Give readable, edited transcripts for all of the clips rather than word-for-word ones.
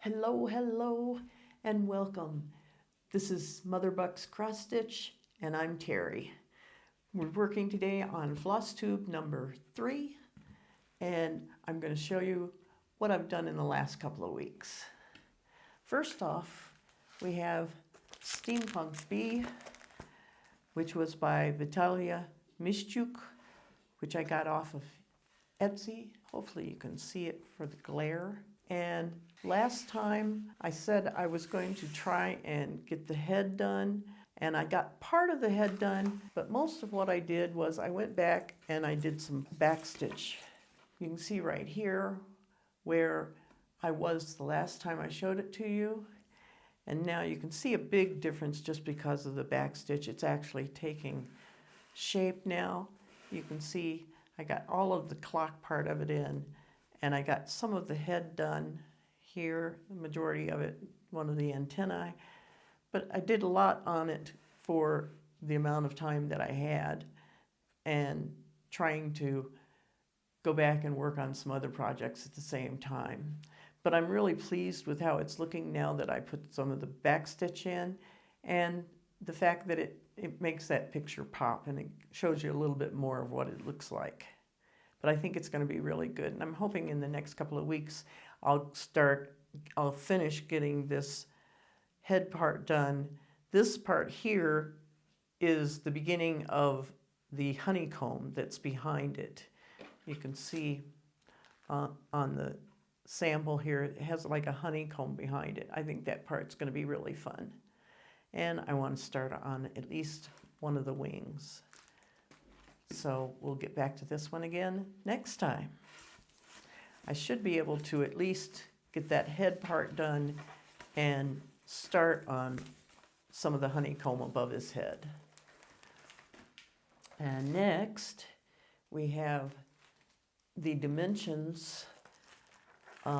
Hello, and welcome. This is Mother Buck's Cross Stitch, and I'm Terry. We're working today on FlossTube number 3, and I'm going to show you what I've done in the last couple of weeks. First off, we have Steampunk Bee, which was by Vitalia Mischuk, which I got off of Etsy. Hopefully you can see it for the glare. And last time I said I was going to try and get the head done, and I got part of the head done, but most of what I did was I went back and I did some back stitch. You can see right here where I was the last time I showed it to you. And now you can see a big difference just because of the back stitch. It's actually taking shape now. You can see I got all of the clock part of it in, and I got some of the head done here, the majority of it, one of the antennae. But I did a lot on it for the amount of time that I had, and trying to go back and work on some other projects at the same time. But I'm really pleased with how it's looking now that I put some of the back stitch in, and the fact that it makes that picture pop, and it shows you a little bit more of what it looks like. But I think it's going to be really good, and I'm hoping in the next couple of weeks I'll finish getting this head part done. This part here is the beginning of the honeycomb that's behind it. You can see on the sample here, it has like a honeycomb behind it. I think that part's going to be really fun. And I want to start on at least one of the wings. So we'll get back to this one again next time. I should be able to at least get that head part done and start on some of the honeycomb above his head. And next we have the Dimensions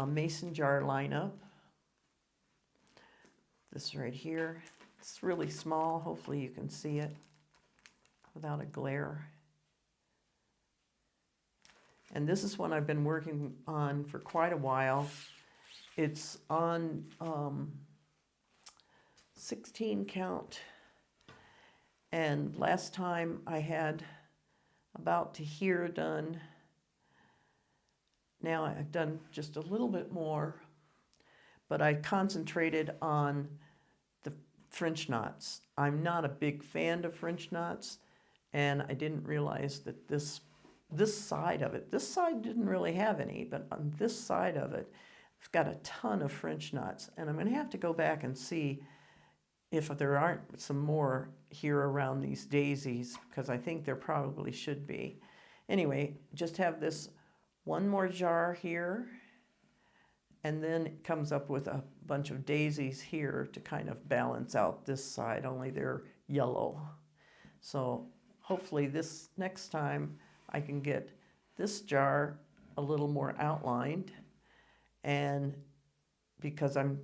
mason jar lineup. This right here, it's really small. Hopefully you can see it without a glare. And this is one I've been working on for quite a while. It's on 16 count. And last time I had about to here done. Now I've done just a little bit more, but I concentrated on the French knots. I'm not a big fan of French knots, and I didn't realize that this side of it, this side didn't really have any, but on this side of it, it's got a ton of French knots, and I'm going to have to go back and see if there aren't some more here around these daisies, because I think there probably should be. Anyway, just have this one more jar here, and then it comes up with a bunch of daisies here to kind of balance out this side, only they're yellow. So hopefully this next time I can get this jar a little more outlined, and because I'm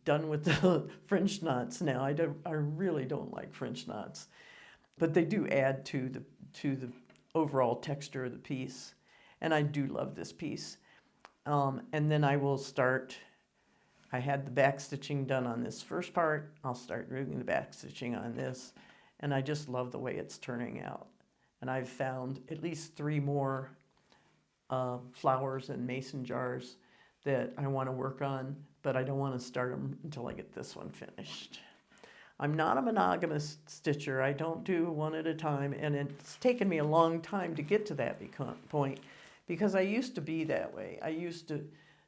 done with the French knots now. I really don't like French knots, but they do add to the overall texture of the piece, and I do love this piece. And then I will start. I had the back stitching done on this first part. I'll start doing the back stitching on this, and I just love the way it's turning out. And I've found at least 3 more flowers and mason jars that I want to work on, but I don't want to start them until I get this one finished. I'm not a monogamous stitcher. I don't do one at a time, and it's taken me a long time to get to that point, because I used to be that way. I used to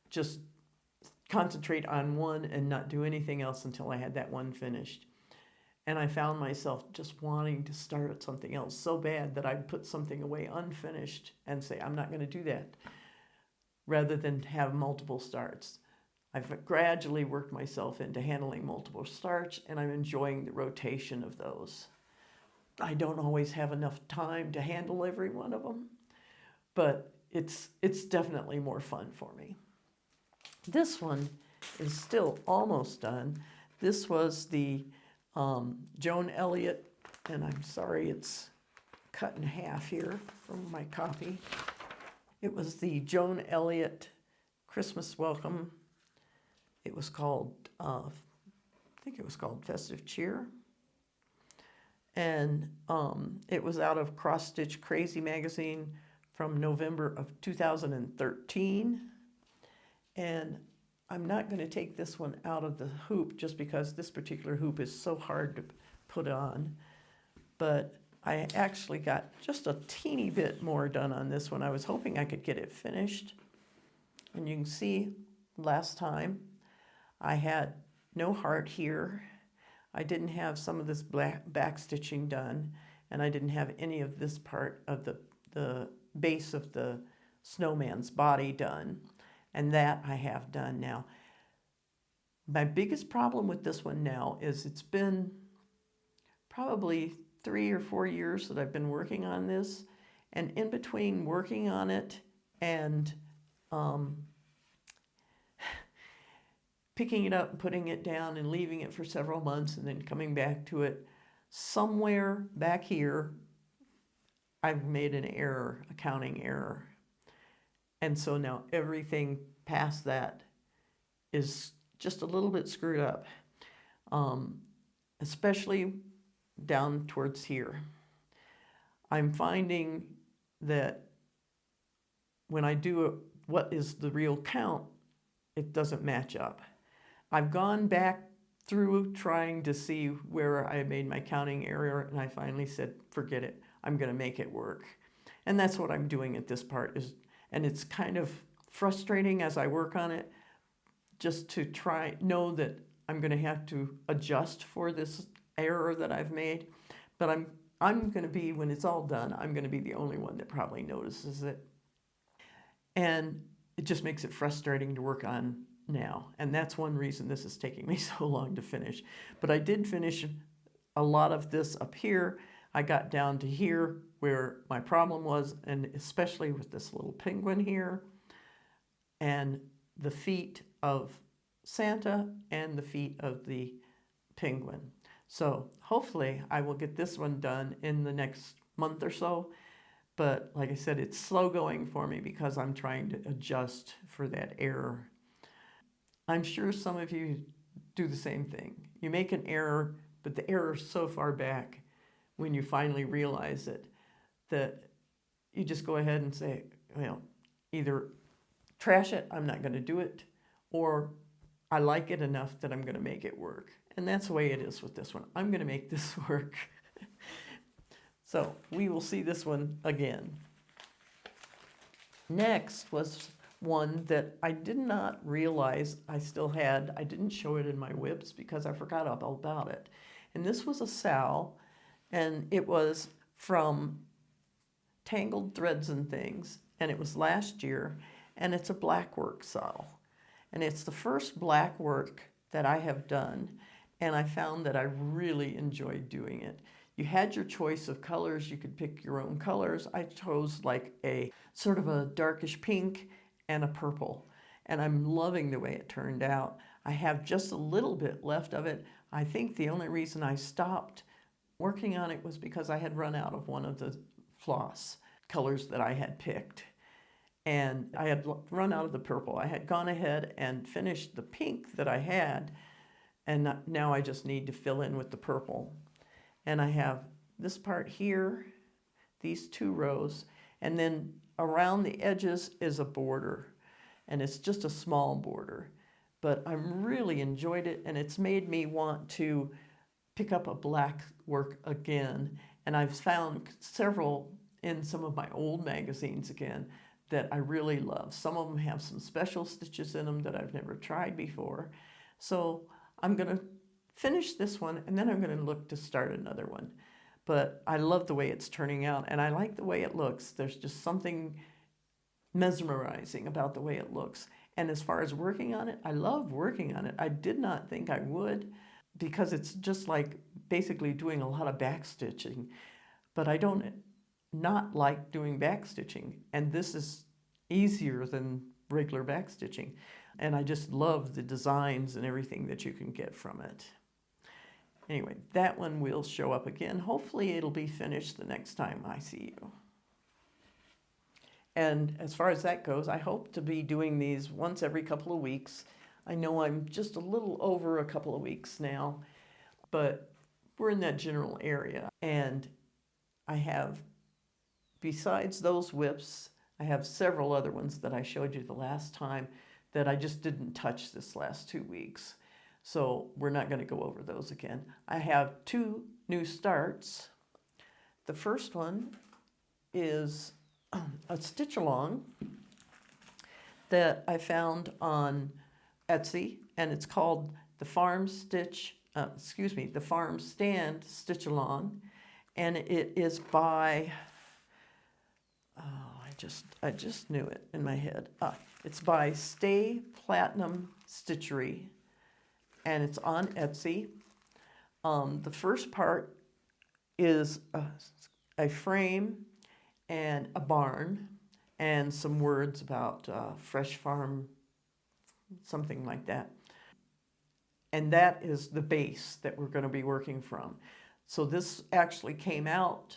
just concentrate on one and not do anything else until I had that one finished. And I found myself just wanting to start at something else so bad that I'd put something away unfinished and say, I'm not going to do that, rather than have multiple starts. I've gradually worked myself into handling multiple starts, and I'm enjoying the rotation of those. I don't always have enough time to handle every one of them, but it's definitely more fun for me. This one is still almost done. This was the Joan Elliott, and I'm sorry it's cut in half here from my copy. It was the Joan Elliott Christmas Welcome It was called, I think it was called Festive Cheer. And it was out of Cross Stitch Crazy magazine from November of 2013. And I'm not going to take this one out of the hoop just because this particular hoop is so hard to put on. But I actually got just a teeny bit more done on this one. I was hoping I could get it finished. And you can see last time I had no heart here. I didn't have some of this back stitching done, and I didn't have any of this part of the base of the snowman's body done, and that I have done now. My biggest problem with this one now is it's been probably 3 or 4 years that I've been working on this, and in between working on it and picking it up and putting it down and leaving it for several months and then coming back to it, somewhere back here, I've made an error, a counting error. And so now everything past that is just a little bit screwed up, especially down towards here. I'm finding that when I do what is the real count, it doesn't match up. I've gone back through trying to see where I made my counting error, and I finally said, forget it, I'm going to make it work. And that's what I'm doing at this part, and it's kind of frustrating as I work on it, just to know that I'm going to have to adjust for this error that I've made. But I'm going to be, when it's all done, I'm going to be the only one that probably notices it. And it just makes it frustrating to work on now. And that's one reason this is taking me so long to finish. But I did finish a lot of this up here. I got down to here where my problem was, and especially with this little penguin here, and the feet of Santa and the feet of the penguin. So hopefully I will get this one done in the next month or so. But like I said, it's slow going for me because I'm trying to adjust for that error. I'm sure some of you do the same thing. You make an error, but the error is so far back when you finally realize it that you just go ahead and say, well, either trash it, I'm not going to do it, or I like it enough that I'm going to make it work. And that's the way it is with this one. I'm going to make this work. So we will see this one again. Next was one that I did not realize I still had. I didn't show it in my WIPs because I forgot all about it. And this was a SAL, and it was from Tangled Threads and Things, and it was last year, and it's a black work SAL. And it's the first black work that I have done, and I found that I really enjoyed doing it. You had your choice of colors. You could pick your own colors. I chose like a sort of a darkish pink and a purple, and I'm loving the way it turned out. I have just a little bit left of it. I think the only reason I stopped working on it was because I had run out of one of the floss colors that I had picked, and I had run out of the purple. I had gone ahead and finished the pink that I had, and now I just need to fill in with the purple. And I have this part here, these 2 rows, and then around the edges is a border, and it's just a small border. But I really enjoyed it, and it's made me want to pick up a black work again. And I've found several in some of my old magazines again that I really love. Some of them have some special stitches in them that I've never tried before. So I'm going to finish this one, and then I'm going to look to start another one. But I love the way it's turning out, and I like the way it looks. There's just something mesmerizing about the way it looks. And as far as working on it, I love working on it. I did not think I would, because it's just like basically doing a lot of back stitching. But I don't not like doing back stitching, and this is easier than regular back stitching. And I just love the designs and everything that you can get from it. Anyway, that one will show up again. Hopefully it'll be finished the next time I see you. And as far as that goes, I hope to be doing these once every couple of weeks. I know I'm just a little over a couple of weeks now, but we're in that general area. And I have, besides those WIPs, I have several other ones that I showed you the last time that I just didn't touch this last 2 weeks. So we're not going to go over those again. I have 2 new starts. The first one is a stitch along that I found on Etsy, and it's called the Farm Stand Stitch Along, and it is by, I just knew it in my head. It's by Stay Platinum Stitchery, and it's on Etsy. The first part is a frame and a barn and some words about fresh farm, something like that. And that is the base that we're going to be working from. So this actually came out,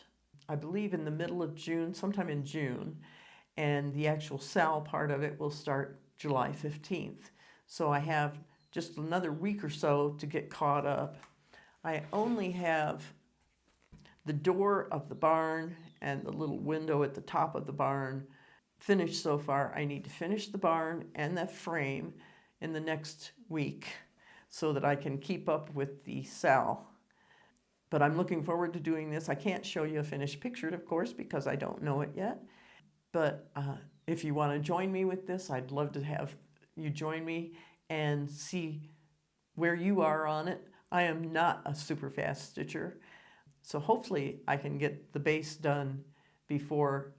I believe, in the middle of June, sometime in June, and the actual SAL part of it will start July 15th. So I have just another week or so to get caught up. I only have the door of the barn and the little window at the top of the barn finished so far. I need to finish the barn and the frame in the next week so that I can keep up with the SAL. But I'm looking forward to doing this. I can't show you a finished picture, of course, because I don't know it yet. But if you want to join me with this, I'd love to have you join me and see where you are on it. I am not a super fast stitcher, so hopefully I can get the base done before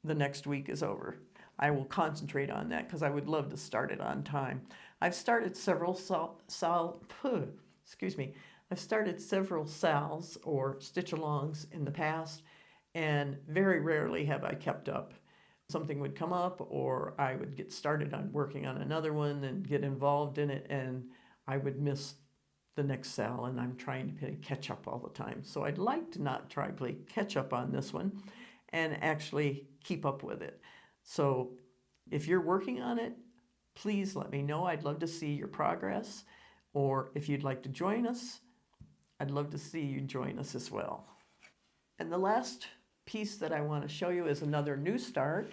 the next week is over. I will concentrate on that because I would love to start it on time. I've started several I've started several SALs or stitch-alongs in the past, and very rarely have I kept up. Something would come up, or I would get started on working on another one and get involved in it, and I would miss the next SAL, and I'm trying to play catch up all the time. So I'd like to not try to play catch up on this one and actually keep up with it. So if you're working on it, please let me know. I'd love to see your progress, or if you'd like to join us, I'd love to see you join us as well. And the last piece that I want to show you is another new start.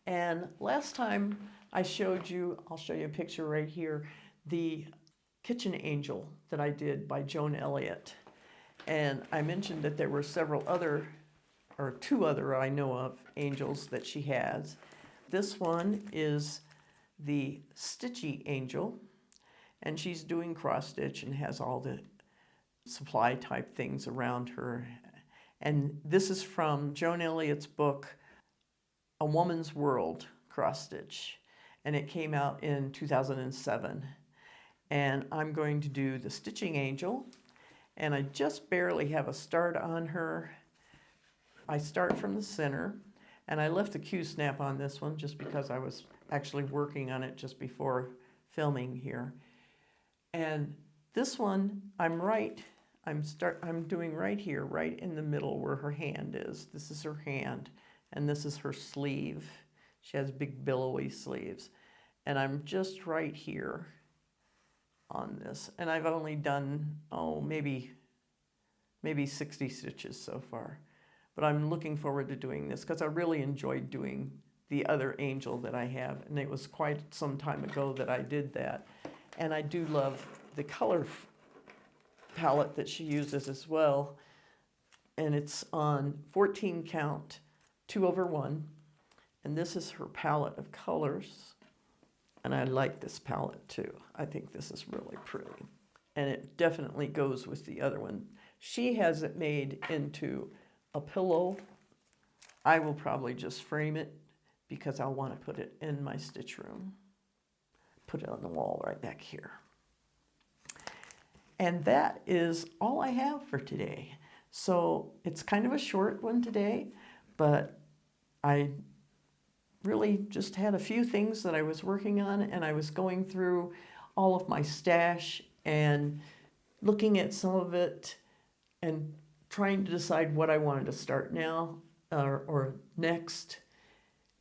And last time I showed you, I'll show you a picture right here, the Kitchen Angel that I did by Joan Elliott. And I mentioned that there were several other, or 2 other I know of, angels that she has. This one is the Stitchy Angel, and she's doing cross stitch and has all the supply type things around her. And this is from Joan Elliott's book, A Woman's World, cross stitch, and it came out in 2007. And I'm going to do the Stitching Angel, and I just barely have a start on her. I start from the center, and I left the Q-snap on this one just because I was actually working on it just before filming here. And this one, I'm doing right here, right in the middle where her hand is. This is her hand, and this is her sleeve. She has big billowy sleeves. And I'm just right here on this. And I've only done, maybe 60 stitches so far. But I'm looking forward to doing this because I really enjoyed doing the other angel that I have. And it was quite some time ago that I did that. And I do love the color palette that she uses as well. And it's on 14 count, 2/1. And this is her palette of colors. And I like this palette too. I think this is really pretty. And it definitely goes with the other one. She has it made into a pillow. I will probably just frame it because I'll want to put it in my stitch room. Put it on the wall right back here. And that is all I have for today. So it's kind of a short one today, but I really just had a few things that I was working on, and I was going through all of my stash and looking at some of it and trying to decide what I wanted to start now or next.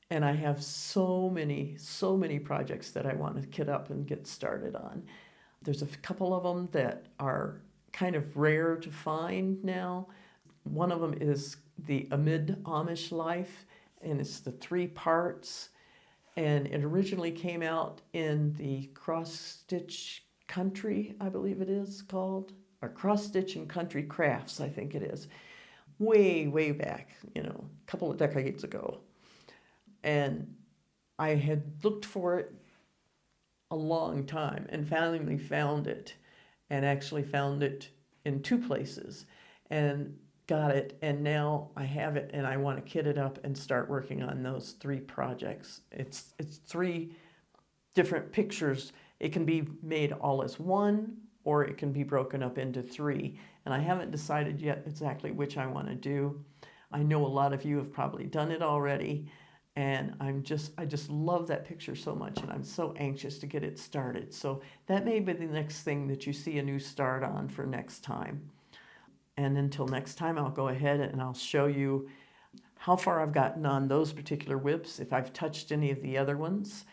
And I have so many projects that I want to kit up and get started on. There's a couple of them that are kind of rare to find now. One of them is the Amid Amish Life, and it's the 3 parts. And it originally came out in the Cross Stitch Country, I believe it is called, or Cross Stitch and Country Crafts, I think it is, way back, a couple of decades ago. And I had looked for it a long time and finally found it, and actually found it in 2 places and got it, and now I have it, and I want to kit it up and start working on those 3 projects. It's 3 different pictures. It can be made all as one, or it can be broken up into 3, and I haven't decided yet exactly which I want to do. I know a lot of you have probably done it already, and I just love that picture so much, and I'm so anxious to get it started. So that may be the next thing that you see a new start on for next time. And until next time, I'll go ahead and I'll show you how far I've gotten on those particular WIPs, if I've touched any of the other ones.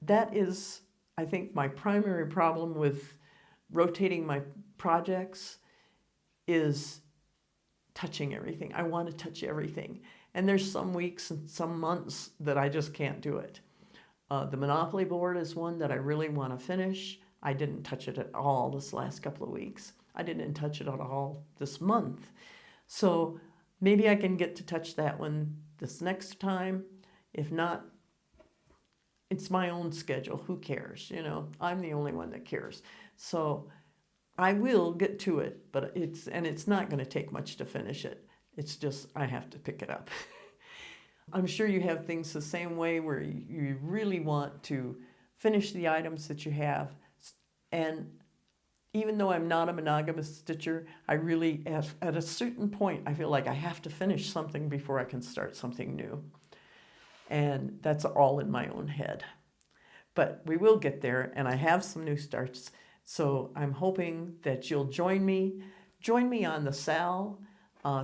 That is, I think, my primary problem with rotating my projects is touching everything. I want to touch everything. And there's some weeks and some months that I just can't do it. The Monopoly board is one that I really want to finish. I didn't touch it at all this last couple of weeks. I didn't touch it at all this month. So maybe I can get to touch that one this next time. If not, it's my own schedule. Who cares? I'm the only one that cares. So I will get to it, but it's not going to take much to finish it. It's just I have to pick it up. I'm sure you have things the same way, where you really want to finish the items that you have. And even though I'm not a monogamous stitcher, I really, at a certain point, I feel like I have to finish something before I can start something new. And that's all in my own head. But we will get there, and I have some new starts. So I'm hoping that you'll join me. Join me on the SAL.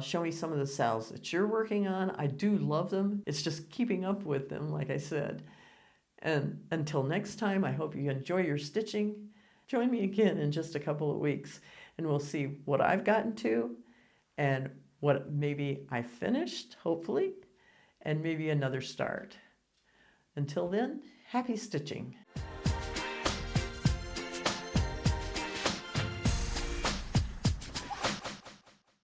Show me some of the SALs that you're working on. I do love them. It's just keeping up with them, like I said. And until next time, I hope you enjoy your stitching. Join me again in just a couple of weeks, and we'll see what I've gotten to and what maybe I finished, hopefully, and maybe another start. Until then, happy stitching.